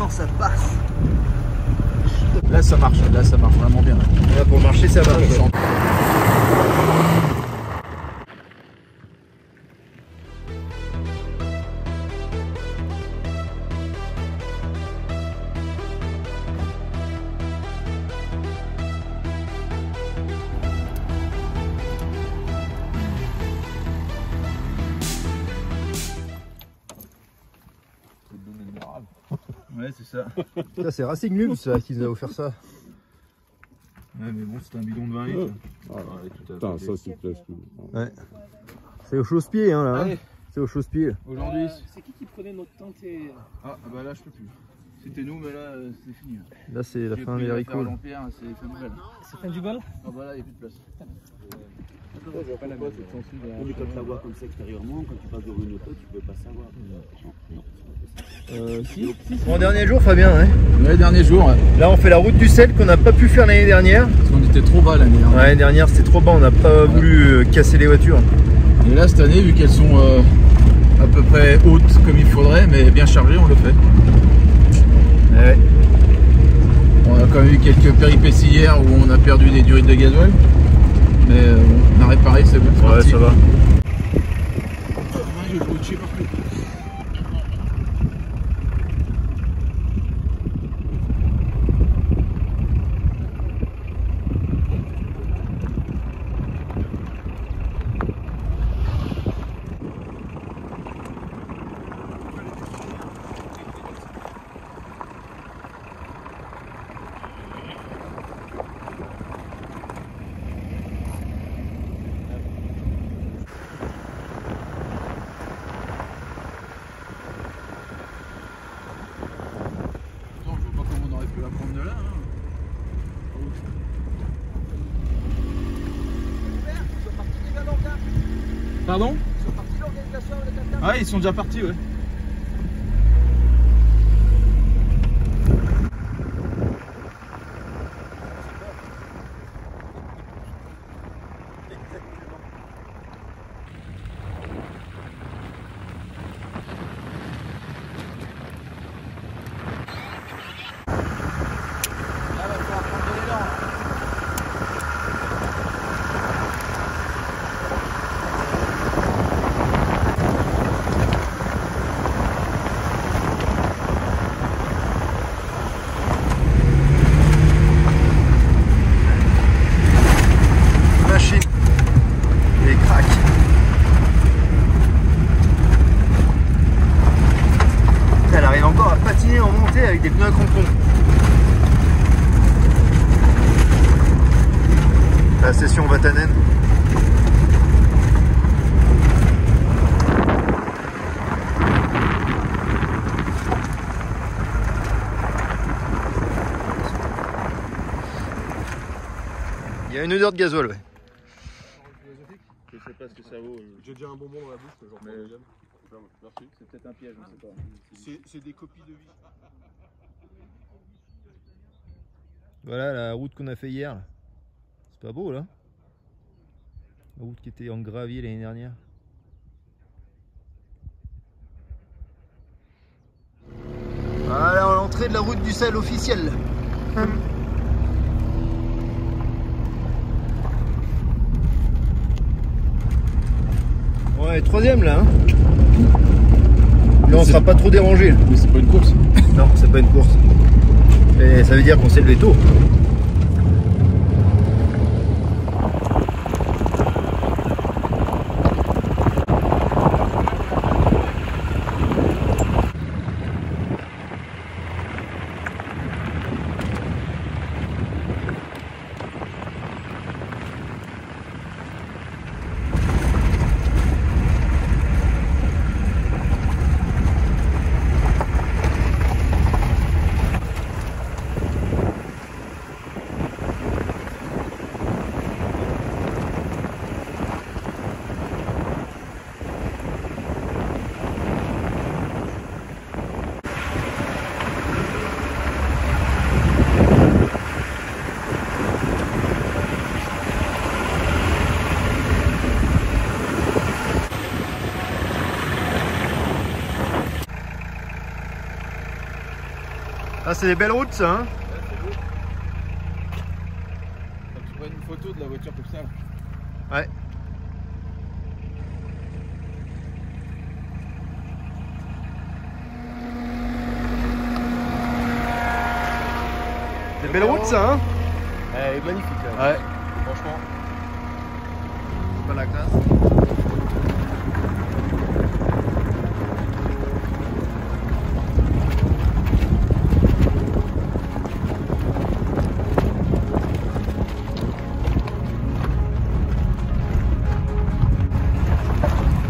maintenant ça passe. Là ça marche vraiment bien. Là, pour marcher ça marche. Ouais, c'est ça. Ça c'est Racing Lube ça qui nous a offert ça. Ouais, mais bon, c'est un bidon de 20 litres. Ah, putain, ça c'est classe. Ouais. C'est au chausse-pied hein là. Hein, c'est au chausse-pied. Aujourd'hui. C'est qui prenait notre tente et... Ah bah là je peux plus. C'était nous mais là c'est fini. Là c'est la fin des haricots. C'est fin nouvelle. C'est fin du bol. Ah bah là il n'y a plus de place. Mais quand tu la vois comme ça extérieurement, quand tu passes devant une auto, tu peux pas savoir. Bon, dernier jour Fabien hein. Ouais, dernier jour. Ouais. Là on fait la route du sel qu'on n'a pas pu faire l'année dernière. Parce qu'on était trop bas l'année dernière. Ouais, l'année dernière c'était trop bas, on n'a pas voulu casser les voitures. Et là cette année, vu qu'elles sont à peu près hautes comme il faudrait, mais bien chargées, on le fait. Ouais. On a quand même eu quelques péripéties hier où on a perdu des durées de gasoil. Mais on a réparé, c'est bon. Ouais, ça va. Je vais chier partout. Pardon? Ils sont partis l'organisation avec la table? Ah, ils sont déjà partis, ouais. Avec des pneus à crampons. La session Vatanen. Il y a une odeur de gasoil, ouais. Je sais pas ce que ça vaut. J'ai déjà un bonbon dans la bouche, genre. Merci. C'est peut-être un piège, je sais pas. C'est des copies de vie. Voilà la route qu'on a fait hier. C'est pas beau là. La route qui était en gravier l'année dernière. Voilà l'entrée de la route du sel officielle. Ouais, troisième là. Hein. Là on sera pas trop dérangé. Mais c'est pas une course. Non, c'est pas une course. Et ça veut dire qu'on s'est levé tôt. Ah, c'est des belles routes, ça, hein. Ouais, c'est beau. Quand tu prends une photo de la voiture comme ça. Ouais. Des belles routes, ça, hein. Elle est magnifique là. Ouais. Franchement. C'est pas la classe.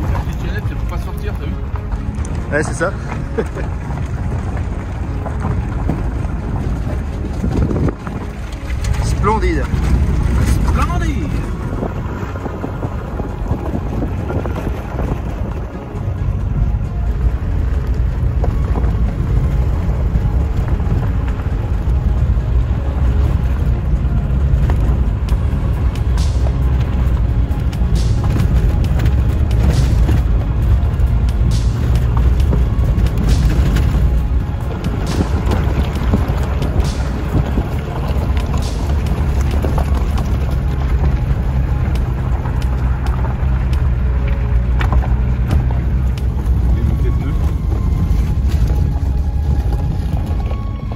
La petite Jeannette, elle peut pas sortir, t'as vu? Ouais, c'est ça. Splendide. Splendide.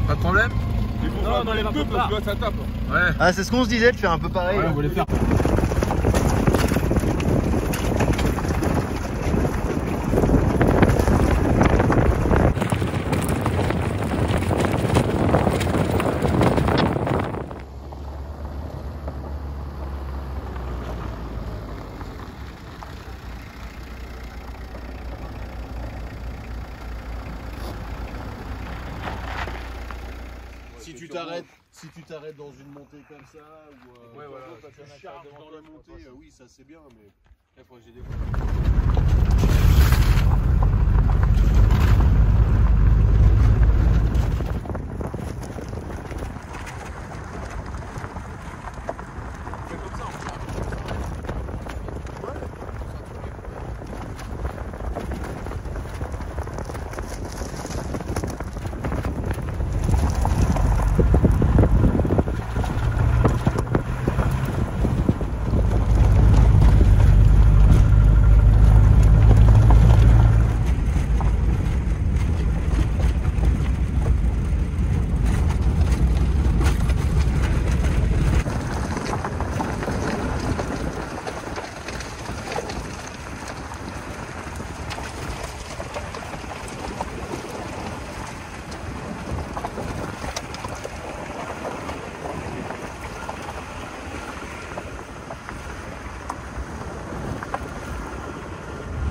Pas de problème? Non, dans les peu, parce que ça tape. Ouais. Ah, c'est ce qu'on se disait de faire un peu pareil. Ouais, on voulait faire. Si tu t'arrêtes dans une montée comme ça, ou Ouais, voilà. tu charges dans la montée, oui, ça c'est bien, mais Là, faut que j'ai des...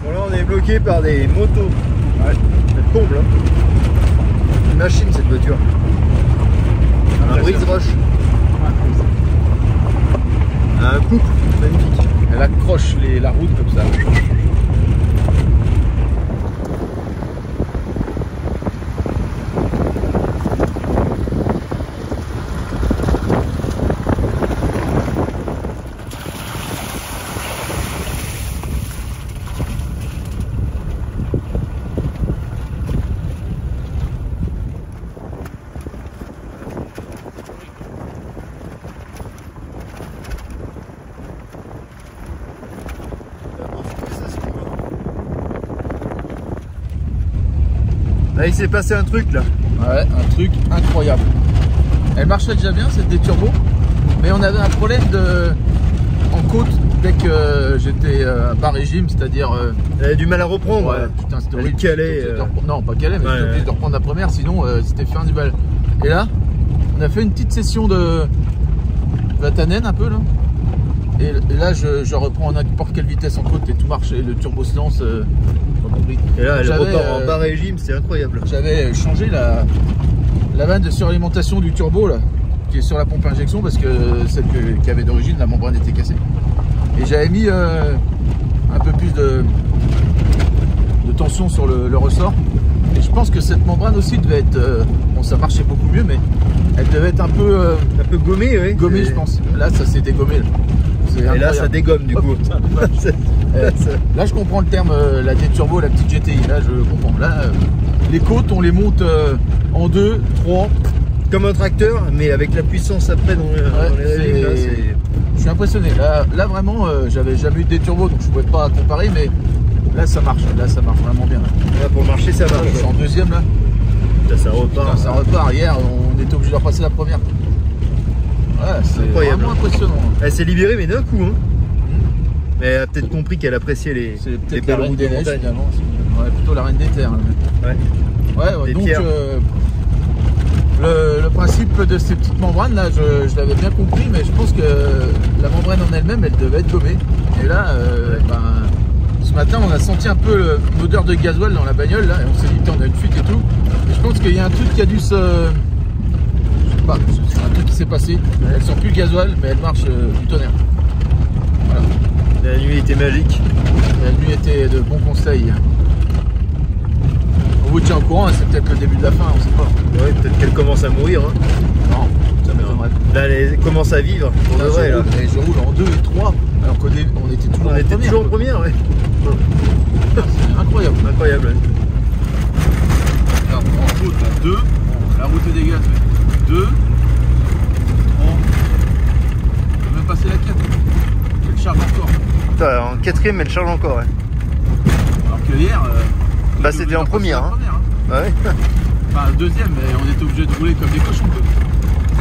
Bon, là, on est bloqué par des motos. Ouais, c'est comble, hein. Une machine, cette voiture. Un brise-roche. Un couple magnifique. Elle accroche la route comme ça. Là, il s'est passé un truc là. Ouais, un truc incroyable. Elle marchait déjà bien, c'était des turbos, mais on avait un problème en côte dès que j'étais bas régime, c'est-à-dire. Elle avait du mal à reprendre. Ouais, putain, c'était Elle horrible. calait, Non, pas calé, mais Ouais, j'étais obligé de reprendre la première, sinon c'était fin du bal. Et là, on a fait une petite session de Vatanen un peu là. Et là, je reprends à n'importe quelle vitesse en côte et tout marche, et le turbo se lance. Pas compris. Et là, elle J'avais, repart en bas régime, c'est incroyable. J'avais changé la vanne de suralimentation du turbo là, qui est sur la pompe à injection, parce que celle qui avait d'origine, la membrane était cassée. Et j'avais mis un peu plus de tension sur le ressort. Et je pense que cette membrane aussi devait être... bon, ça marchait beaucoup mieux, mais elle devait être un peu gommée, oui. gommée, je pense. Là, ça s'est dégommé. Là. c'est Et là, incroyable. ça dégomme du coup. Putain, de vache. Là, je comprends le terme, la D-Turbo, la petite GTI. Là, je comprends. Là, les côtes, on les monte en 2, 3. Comme un tracteur, mais avec la puissance après dans les régimes, là, c'est... Je suis impressionné. Là vraiment, j'avais jamais eu de D-Turbo, donc je pouvais pas comparer, mais là, ça marche. Là, ça marche vraiment bien. Là, pour marcher, ça marche. Je suis en deuxième, là. Là, ça repart. Putain, ça repart. Hier, on était obligé de repasser la première. Ouais, c'est Incroyable. vraiment impressionnant. Elle s'est libérée, mais d'un coup. Hein. Mais elle a peut-être compris qu'elle appréciait les C'est peut-être belles la reine routes des de neiges, montagne. finalement. Ouais, plutôt la reine des terres. Là. Ouais. Ouais, Des donc pierres. le principe de ces petites membranes là, je l'avais bien compris, mais je pense que la membrane en elle-même, elle devait être gommée. Et là, ce matin, on a senti un peu l'odeur de gasoil dans la bagnole là, et on s'est dit on a une fuite et tout. Et je pense qu'il y a un truc qui a dû se, je sais pas, c'est un truc qui s'est passé. Elle sent plus le gasoil, mais elle marche du tonnerre. Voilà. La nuit était magique. La nuit était de bons conseils. On vous tient au courant, hein, c'est peut-être le début de la fin, on sait pas. Ouais, peut-être qu'elle commence à mourir. Hein. Non, ça m'étonnerait. Là, elle commence à vivre. Pour de vrai, là. Je roule en 2 et 3, alors qu'au début, on était toujours On en était première. toujours en première, ouais. C'est incroyable. Incroyable. Ouais. Alors, en route, là, 2. La route est dégueulasse. 2. On peut même passer la 4. Elle charge encore. Putain, en quatrième, elle charge encore. Ouais. Alors que hier. Bah, c'était en première. Hein. Ouais. Enfin, deuxième, mais on était obligé de rouler comme des cochons.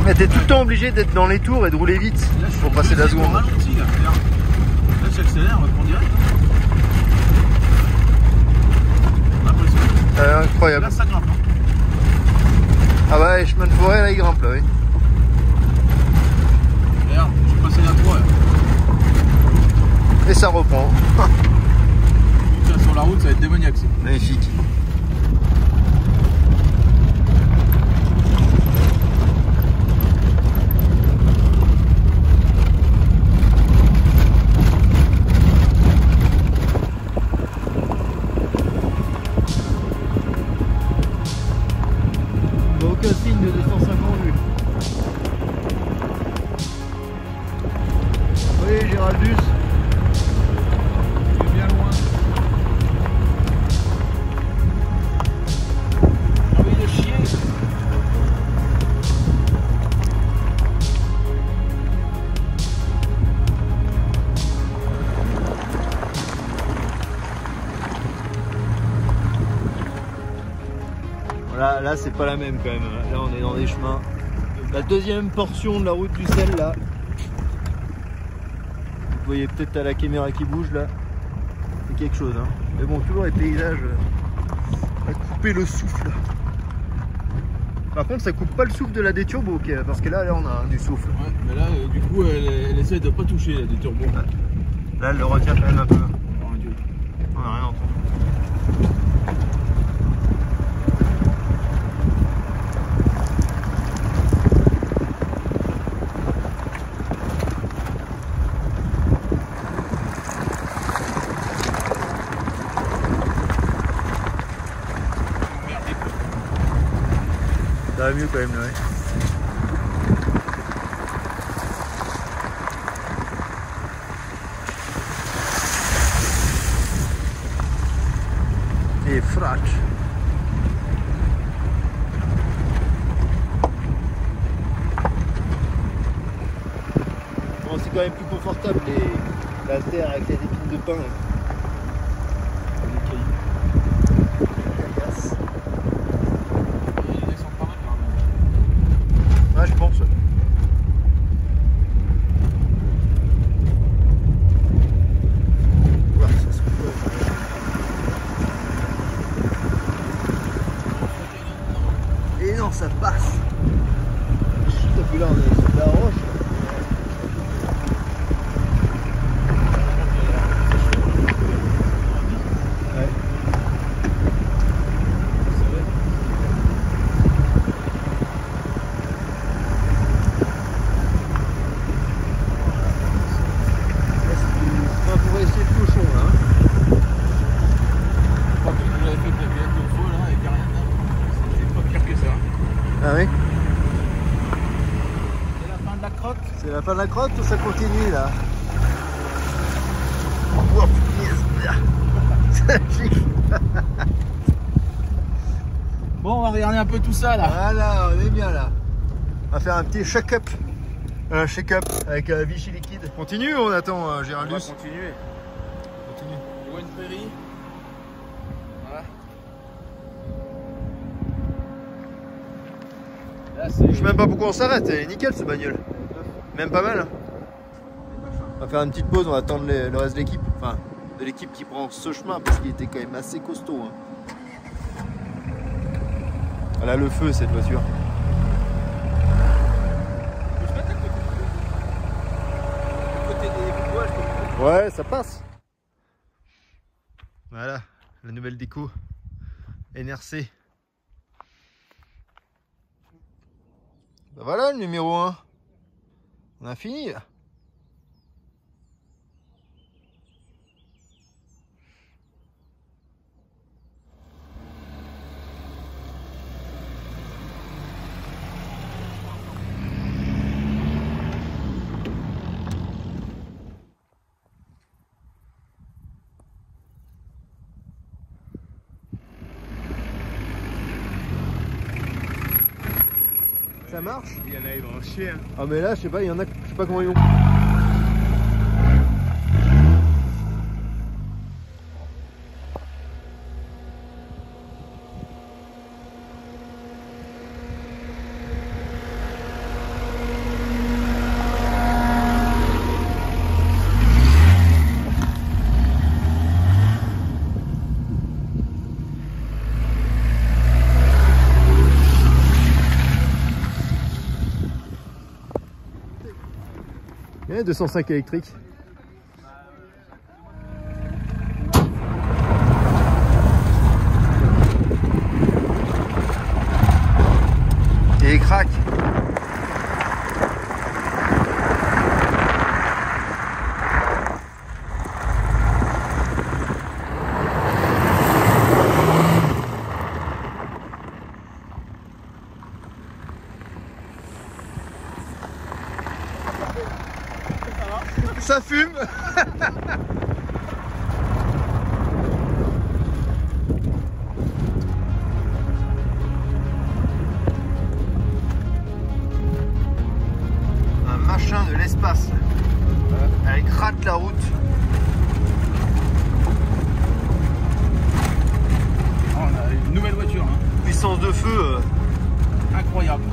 Mais t'es tout le temps obligé d'être dans les tours et de rouler vite Là, je suis pour passer la deuxième seconde. au ralenti, là. Là, j'accélère, on va prendre direct. Impressionnant. Incroyable. Là, ça grimpe. Hein. Ah ouais, les chemins de forêt, là, ils grimpent, là, oui. Regarde, je suis passé la 3 là. Et ça reprend. Putain, sur la route, ça va être démoniaque. Ça. Magnifique. Aucun signe de 250 vues. Oui, Géraldus. Tu es bien loin. Envie de chier. Voilà, là c'est pas la même quand même. Là on est dans des chemins. La deuxième portion de la route du sel là. Vous voyez peut-être à la caméra qui bouge là. C'est quelque chose hein. Mais bon, toujours les paysages à couper le souffle. Par contre ça coupe pas le souffle de la D-Turbo parce que là on a du souffle. Ouais, mais là, du coup, elle essaie de pas toucher là, des turbos. Là elle le retient quand même un peu. Oh, Dieu. On a rien entendu. Ça va mieux quand même là, ouais. Et frac. Bon, c'est quand même plus confortable la terre avec les épines de pin. Là. Les cailloux. Il descend pas mal quand même. Ouais, je pense. Ouais, ça se coupe. Et non, ça passe. Chut, puis là, on est sur la roche. Ouais. On pourrait essayer le cochon là. Je crois que vous avez fait de la viande de faux là, avec rien là. C'est pas pire que ça. Ah oui? C'est la fin de la crotte. C'est la fin de la crotte ou ça continue là? Bon, on va regarder un peu tout ça là. Voilà, on est bien là. On va faire un petit shake-up. Un shake-up avec Vichy liquide. Continue ou on attend Géraldus? On va continuer. Continue. On voit une prairie. Voilà. Là, c'est... Je sais même pas pourquoi on s'arrête, elle est nickel ce bagnole. Même pas mal. Hein. On va faire une petite pause, on va attendre le reste de l'équipe. Enfin, de l'équipe qui prend ce chemin parce qu'il était quand même assez costaud. Hein. Elle a le feu cette voiture. Ouais, ça passe. Voilà, la nouvelle déco NRC. Ben voilà le numéro 1. On a fini là. Ça marche? Il y en a, ils vont en chier. Hein. Ah mais là je sais pas, il y en a, je sais pas comment ils vont. Et 205 électrique. Et il craque. Ça fume. Un machin de l'espace. Elle gratte la route. Oh, on a une nouvelle voiture. Hein. Puissance de feu. Incroyable.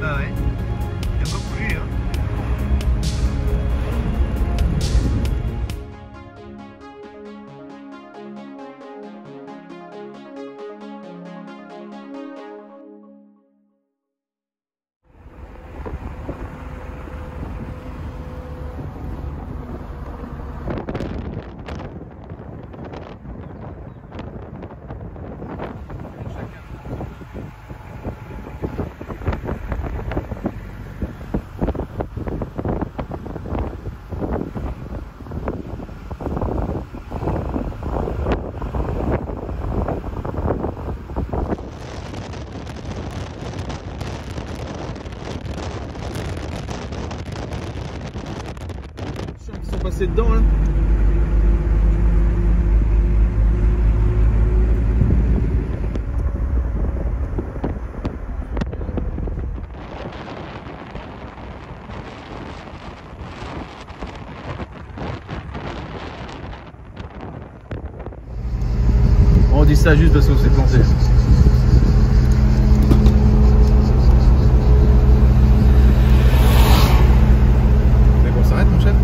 Bah ouais, il a pas bougé hein. Ils sont passés dedans là. On dit ça juste parce qu'on s'est planté. Mais qu'on s'arrête mon chef.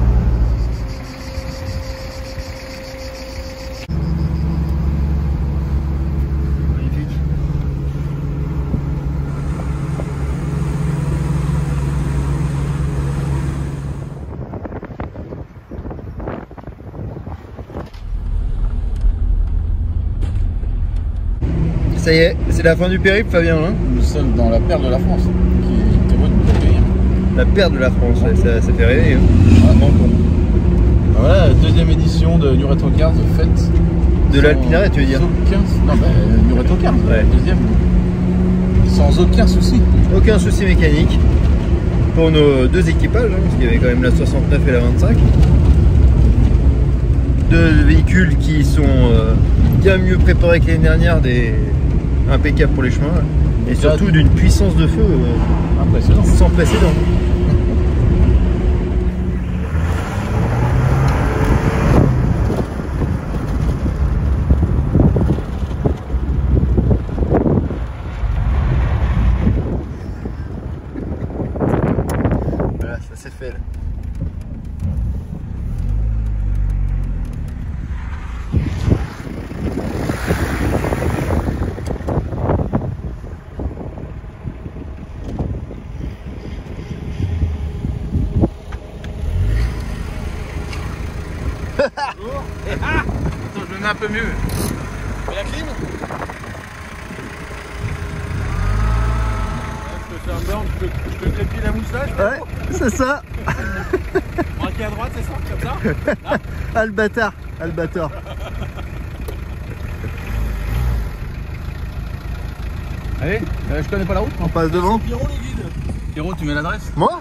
Magnifique. Ça y est, c'est la fin du périple, Fabien. Hein, Nous sommes dans la perle de la France, qui est une de mon pays. la perle de la France, ouais, ça fait rêver. Hein. Ah, bon. Voilà, la deuxième édition de New Retro Cars, faite De l'Alpinarès, tu veux dire? Non, bah, New Retro Cars, Ouais. deuxième. Sans aucun souci. Aucun souci mécanique pour nos deux équipages, hein, parce qu'il y avait quand même la 69 et la 25. Deux véhicules qui sont bien mieux préparés que l'année dernière, impeccables pour les chemins, et surtout d'une puissance de feu Impressionnant. sans précédent. Voilà, ça c'est fait là. Attends, je le mets un peu mieux. Et la clim? Je te fais un burn, je te crépille la moustache. Ouais, c'est ça. Braqué à droite, c'est ça? Comme ça? Ah le bâtard, ah le bâtard. Allez, je connais pas la route. On passe devant. Pierrot le guide. Pierrot, tu mets l'adresse? Moi?